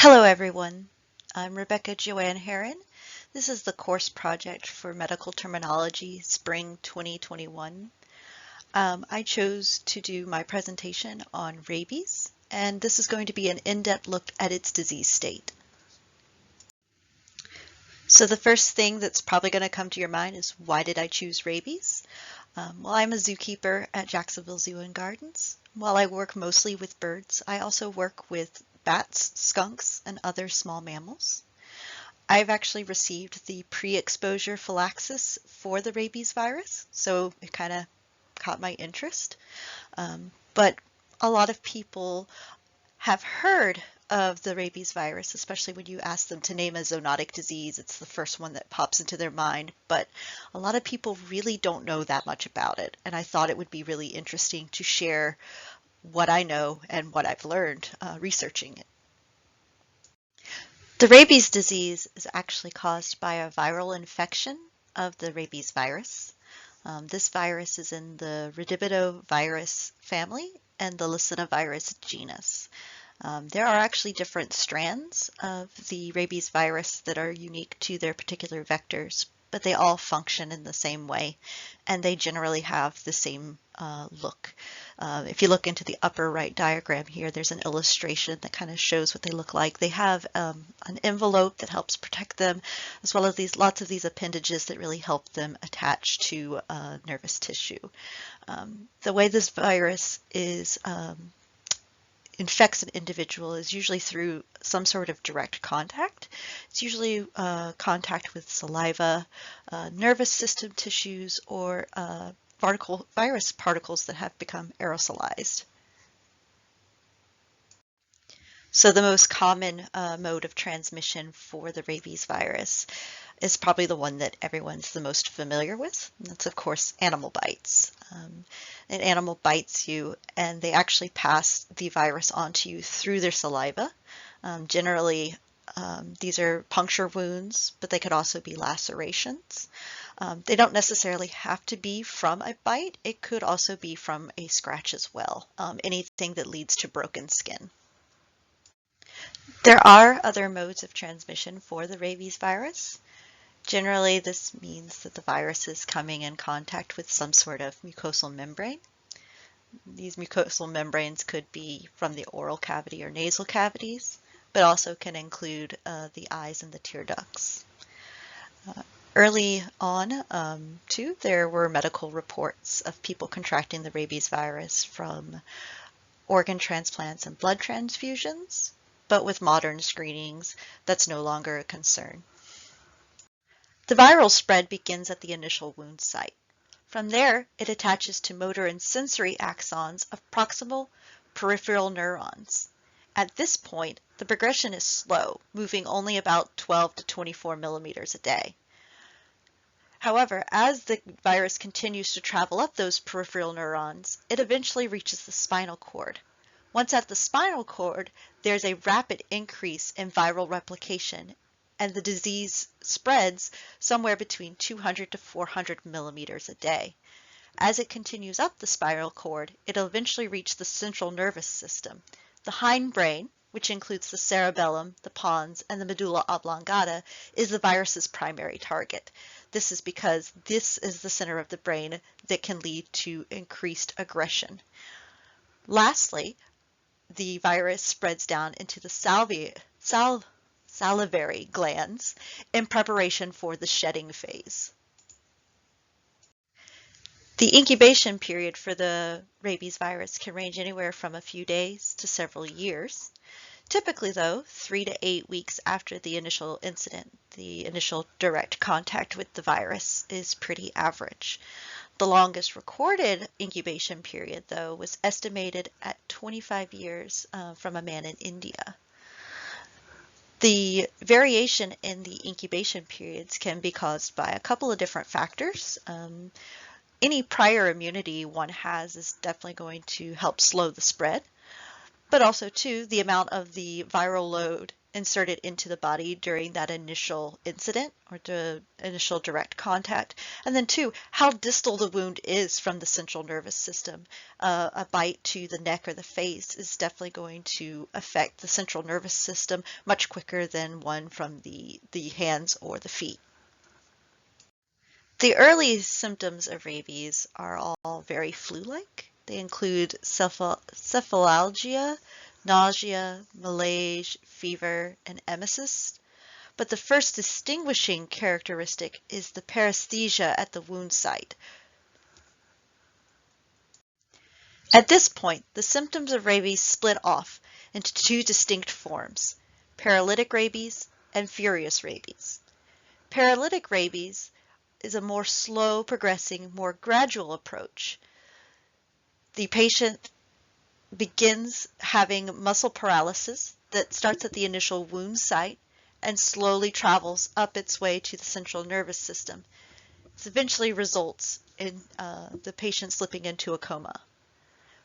Hello everyone, I'm Rebecca Joanne Herron. This is the course project for Medical Terminology Spring 2021. I chose to do my presentation on rabies, and this is going to be an in-depth look at its disease state. So the first thing that's probably going to come to your mind is, why did I choose rabies? Well, I'm a zookeeper at Jacksonville Zoo and Gardens. While I work mostly with birds, I also work with bats, skunks, and other small mammals. I've actually received the pre-exposure prophylaxis for the rabies virus, so it kind of caught my interest. But a lot of people have heard of the rabies virus, especially when you ask them to name a zoonotic disease. It's the first one that pops into their mind, but a lot of people really don't know that much about it, and I thought it would be really interesting to share what I know and what I've learned researching it. The rabies disease is actually caused by a viral infection of the rabies virus. This virus is in the Rhabdovirus family and the Lacinovirus genus. There are actually different strands of the rabies virus that are unique to their particular vectors, but they all function in the same way, and they generally have the same look. If you look into the upper right diagram here, there's an illustration that kind of shows what they look like. They have an envelope that helps protect them, as well as lots of these appendages that really help them attach to nervous tissue. The way this virus infects an individual is usually through some sort of direct contact. It's usually contact with saliva, nervous system tissues, or virus particles that have become aerosolized. So the most common mode of transmission for the rabies virus is probably the one that everyone's the most familiar with. And that's, of course, animal bites. An animal bites you, and they actually pass the virus onto you through their saliva. Generally, these are puncture wounds, but they could also be lacerations. They don't necessarily have to be from a bite. It could also be from a scratch as well. Anything that leads to broken skin. There are other modes of transmission for the rabies virus. Generally, this means that the virus is coming in contact with some sort of mucosal membrane. These mucosal membranes could be from the oral cavity or nasal cavities, but also can include the eyes and the tear ducts. Early on, too, there were medical reports of people contracting the rabies virus from organ transplants and blood transfusions, but with modern screenings, that's no longer a concern. The viral spread begins at the initial wound site. From there, it attaches to motor and sensory axons of proximal peripheral neurons. At this point, the progression is slow, moving only about 12 to 24 millimeters a day. However, as the virus continues to travel up those peripheral neurons, it eventually reaches the spinal cord. Once at the spinal cord, there's a rapid increase in viral replication, and the disease spreads somewhere between 200 to 400 millimeters a day. As it continues up the spinal cord, it'll eventually reach the central nervous system. The hindbrain, which includes the cerebellum, the pons, and the medulla oblongata, is the virus's primary target. This is because this is the center of the brain that can lead to increased aggression. Lastly, the virus spreads down into the salivary glands in preparation for the shedding phase. The incubation period for the rabies virus can range anywhere from a few days to several years. Typically, though, 3 to 8 weeks after the initial incident, the initial direct contact with the virus is pretty average. The longest recorded incubation period, though, was estimated at 25 years from a man in India. The variation in the incubation periods can be caused by a couple of different factors. Any prior immunity one has is definitely going to help slow the spread, but also, too, the amount of the viral load inserted into the body during that initial incident or the initial direct contact. And then two, how distal the wound is from the central nervous system. A bite to the neck or the face is definitely going to affect the central nervous system much quicker than one from the hands or the feet. The early symptoms of rabies are all very flu-like. They include cephalalgia, nausea, malaise, fever, and emesis. But the first distinguishing characteristic is the paresthesia at the wound site. At this point, the symptoms of rabies split off into two distinct forms, paralytic rabies and furious rabies. Paralytic rabies is a more slow progressing, more gradual approach. The patient begins having muscle paralysis that starts at the initial wound site and slowly travels up its way to the central nervous system. This eventually results in the patient slipping into a coma.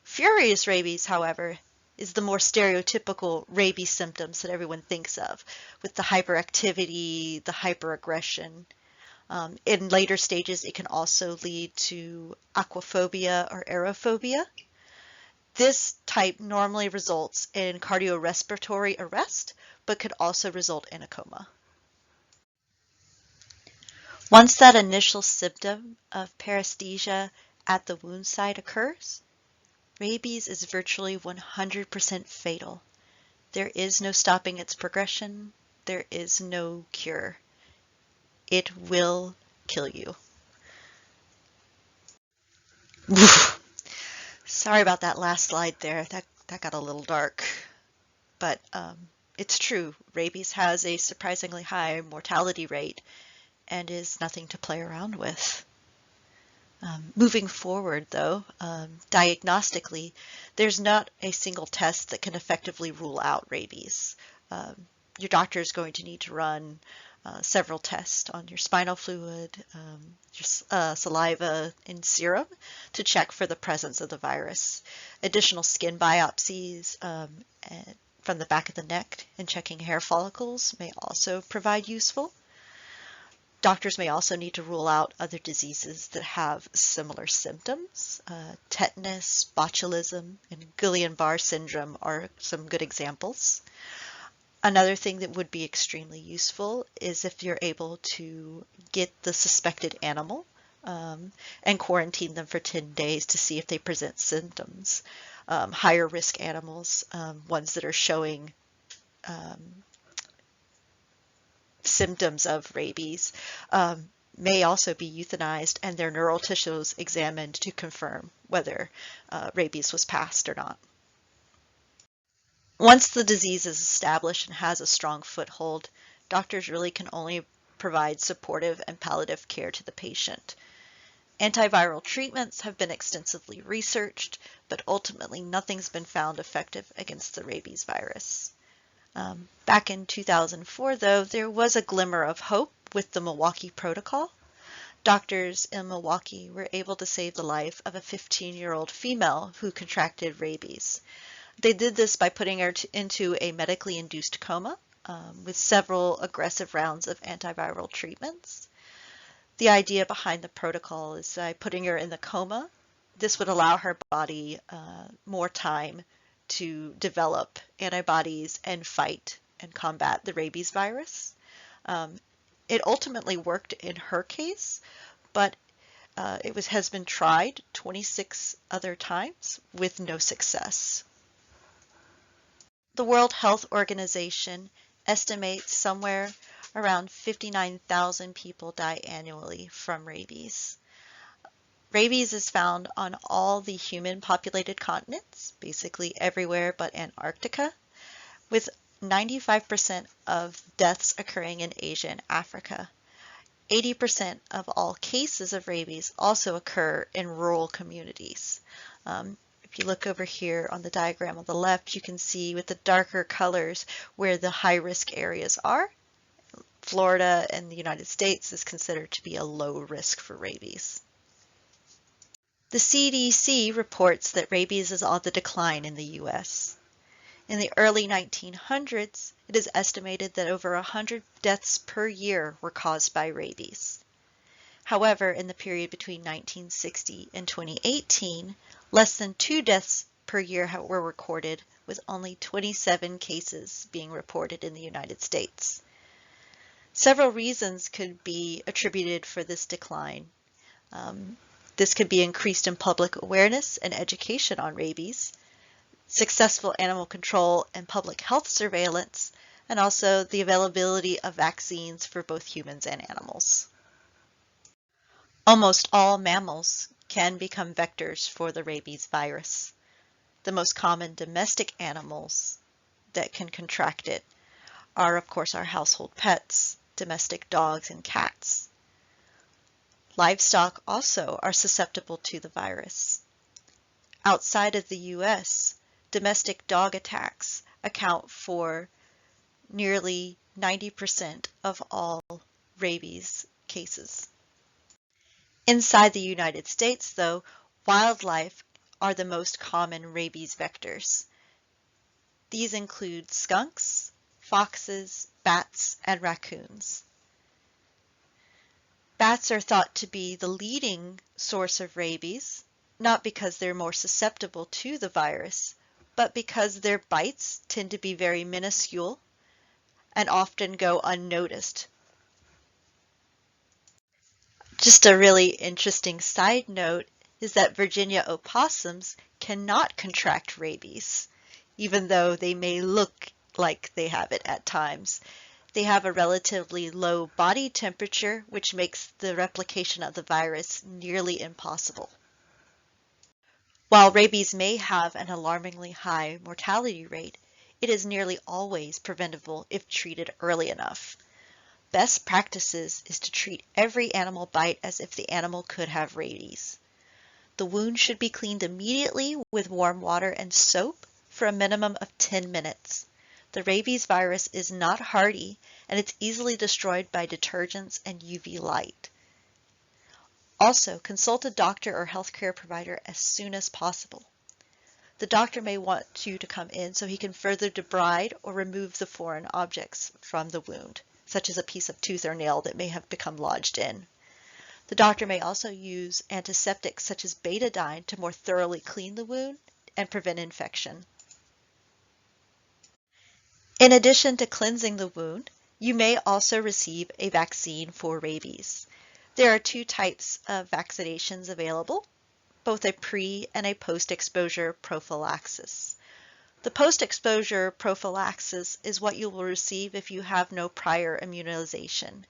Furious rabies, however, is the more stereotypical rabies symptoms that everyone thinks of, with the hyperactivity, the hyperaggression. In later stages, it can also lead to aquaphobia or aerophobia. This type normally results in cardiorespiratory arrest, but could also result in a coma. Once that initial symptom of paresthesia at the wound site occurs, rabies is virtually 100% fatal. There is no stopping its progression. There is no cure. It will kill you. Sorry about that last slide there. That got a little dark. But it's true. Rabies has a surprisingly high mortality rate and is nothing to play around with. Moving forward, though, diagnostically, there's not a single test that can effectively rule out rabies. Your doctor is going to need to run several tests on your spinal fluid, your saliva, and serum to check for the presence of the virus. Additional skin biopsies from the back of the neck and checking hair follicles may also provide useful. Doctors may also need to rule out other diseases that have similar symptoms. Tetanus, botulism, and Guillain-Barré syndrome are some good examples. Another thing that would be extremely useful is if you're able to get the suspected animal and quarantine them for 10 days to see if they present symptoms. Higher risk animals, ones that are showing symptoms of rabies, may also be euthanized and their neural tissues examined to confirm whether rabies was passed or not. Once the disease is established and has a strong foothold, doctors really can only provide supportive and palliative care to the patient. Antiviral treatments have been extensively researched, but ultimately nothing's been found effective against the rabies virus. Back in 2004, though, there was a glimmer of hope with the Milwaukee Protocol. Doctors in Milwaukee were able to save the life of a 15-year-old female who contracted rabies. They did this by putting her into a medically induced coma with several aggressive rounds of antiviral treatments. The idea behind the protocol is by putting her in the coma, this would allow her body more time to develop antibodies and fight and combat the rabies virus. It ultimately worked in her case, but it has been tried 26 other times with no success. The World Health Organization estimates somewhere around 59,000 people die annually from rabies. Rabies is found on all the human-populated continents, basically everywhere but Antarctica, with 95% of deaths occurring in Asia and Africa. 80% of all cases of rabies also occur in rural communities. If you look over here on the diagram on the left, you can see with the darker colors where the high-risk areas are. Florida and the United States is considered to be a low risk for rabies. The CDC reports that rabies is on the decline in the U.S. In the early 1900s, it is estimated that over 100 deaths per year were caused by rabies. However, in the period between 1960 and 2018, less than 2 deaths per year were recorded, with only 27 cases being reported in the United States. Several reasons could be attributed for this decline. This could be increased in public awareness and education on rabies, successful animal control and public health surveillance, and also the availability of vaccines for both humans and animals. Almost all mammals can become vectors for the rabies virus. The most common domestic animals that can contract it are, of course, our household pets, domestic dogs and cats. Livestock also are susceptible to the virus. Outside of the US, domestic dog attacks account for nearly 90% of all rabies cases. Inside the United States, though, wildlife are the most common rabies vectors. These include skunks, foxes, bats, and raccoons. Bats are thought to be the leading source of rabies, not because they're more susceptible to the virus, but because their bites tend to be very minuscule and often go unnoticed. Just a really interesting side note is that Virginia opossums cannot contract rabies, even though they may look like they have it at times. They have a relatively low body temperature, which makes the replication of the virus nearly impossible. While rabies may have an alarmingly high mortality rate, it is nearly always preventable if treated early enough. Best practices is to treat every animal bite as if the animal could have rabies. The wound should be cleaned immediately with warm water and soap for a minimum of 10 minutes. The rabies virus is not hardy and it's easily destroyed by detergents and UV light. Also, consult a doctor or healthcare provider as soon as possible. The doctor may want you to come in so he can further debride or remove the foreign objects from the wound, such as a piece of tooth or nail that may have become lodged in. The doctor may also use antiseptics such as betadine to more thoroughly clean the wound and prevent infection. In addition to cleansing the wound, you may also receive a vaccine for rabies. There are 2 types of vaccinations available, both a pre- and a post-exposure prophylaxis. The post-exposure prophylaxis is what you will receive if you have no prior immunization.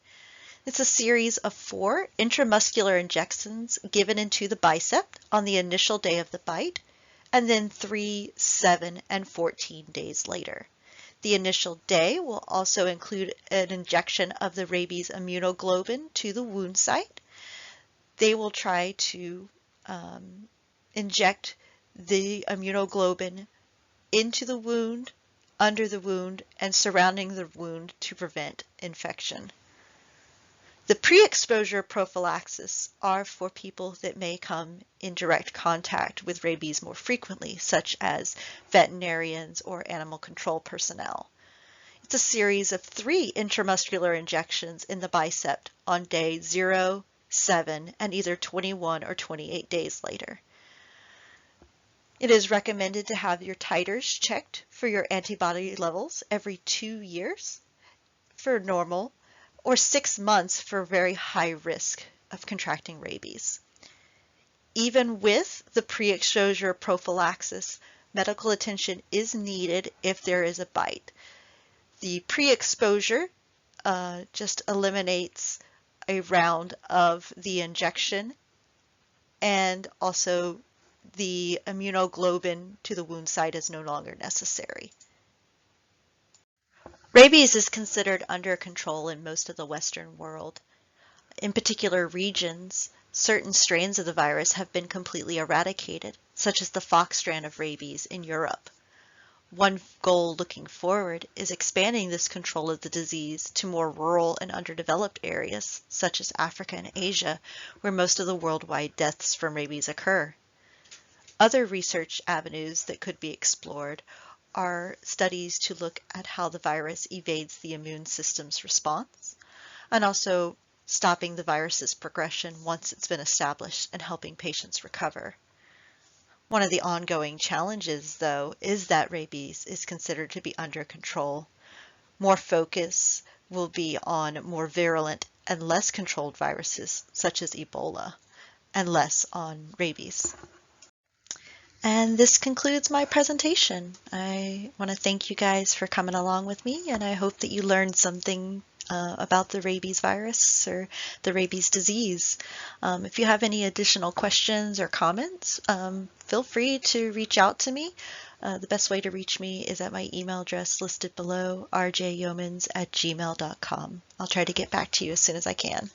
It's a series of 4 intramuscular injections given into the bicep on the initial day of the bite, and then 3, 7, and 14 days later. The initial day will also include an injection of the rabies immunoglobulin to the wound site. They will try to inject the immunoglobulin into the wound, under the wound, and surrounding the wound to prevent infection. The pre-exposure prophylaxis are for people that may come in direct contact with rabies more frequently, such as veterinarians or animal control personnel. It's a series of 3 intramuscular injections in the bicep on day 0, 7, and either 21 or 28 days later. It is recommended to have your titers checked for your antibody levels every 2 years for normal, or 6 months for very high risk of contracting rabies. Even with the pre-exposure prophylaxis, medical attention is needed if there is a bite. The pre-exposure just eliminates a round of the injection, and also the immunoglobulin to the wound site is no longer necessary. Rabies is considered under control in most of the Western world. In particular regions, certain strains of the virus have been completely eradicated, such as the fox strand of rabies in Europe. One goal looking forward is expanding this control of the disease to more rural and underdeveloped areas, such as Africa and Asia, where most of the worldwide deaths from rabies occur. Other research avenues that could be explored are studies to look at how the virus evades the immune system's response, and also stopping the virus's progression once it's been established and helping patients recover. One of the ongoing challenges, though, is that rabies is considered to be under control. More focus will be on more virulent and less controlled viruses, such as Ebola, and less on rabies. And this concludes my presentation. I want to thank you guys for coming along with me, and I hope that you learned something about the rabies virus or the rabies disease. If you have any additional questions or comments, feel free to reach out to me. The best way to reach me is at my email address listed below, rjyeomans@gmail.com. I'll try to get back to you as soon as I can.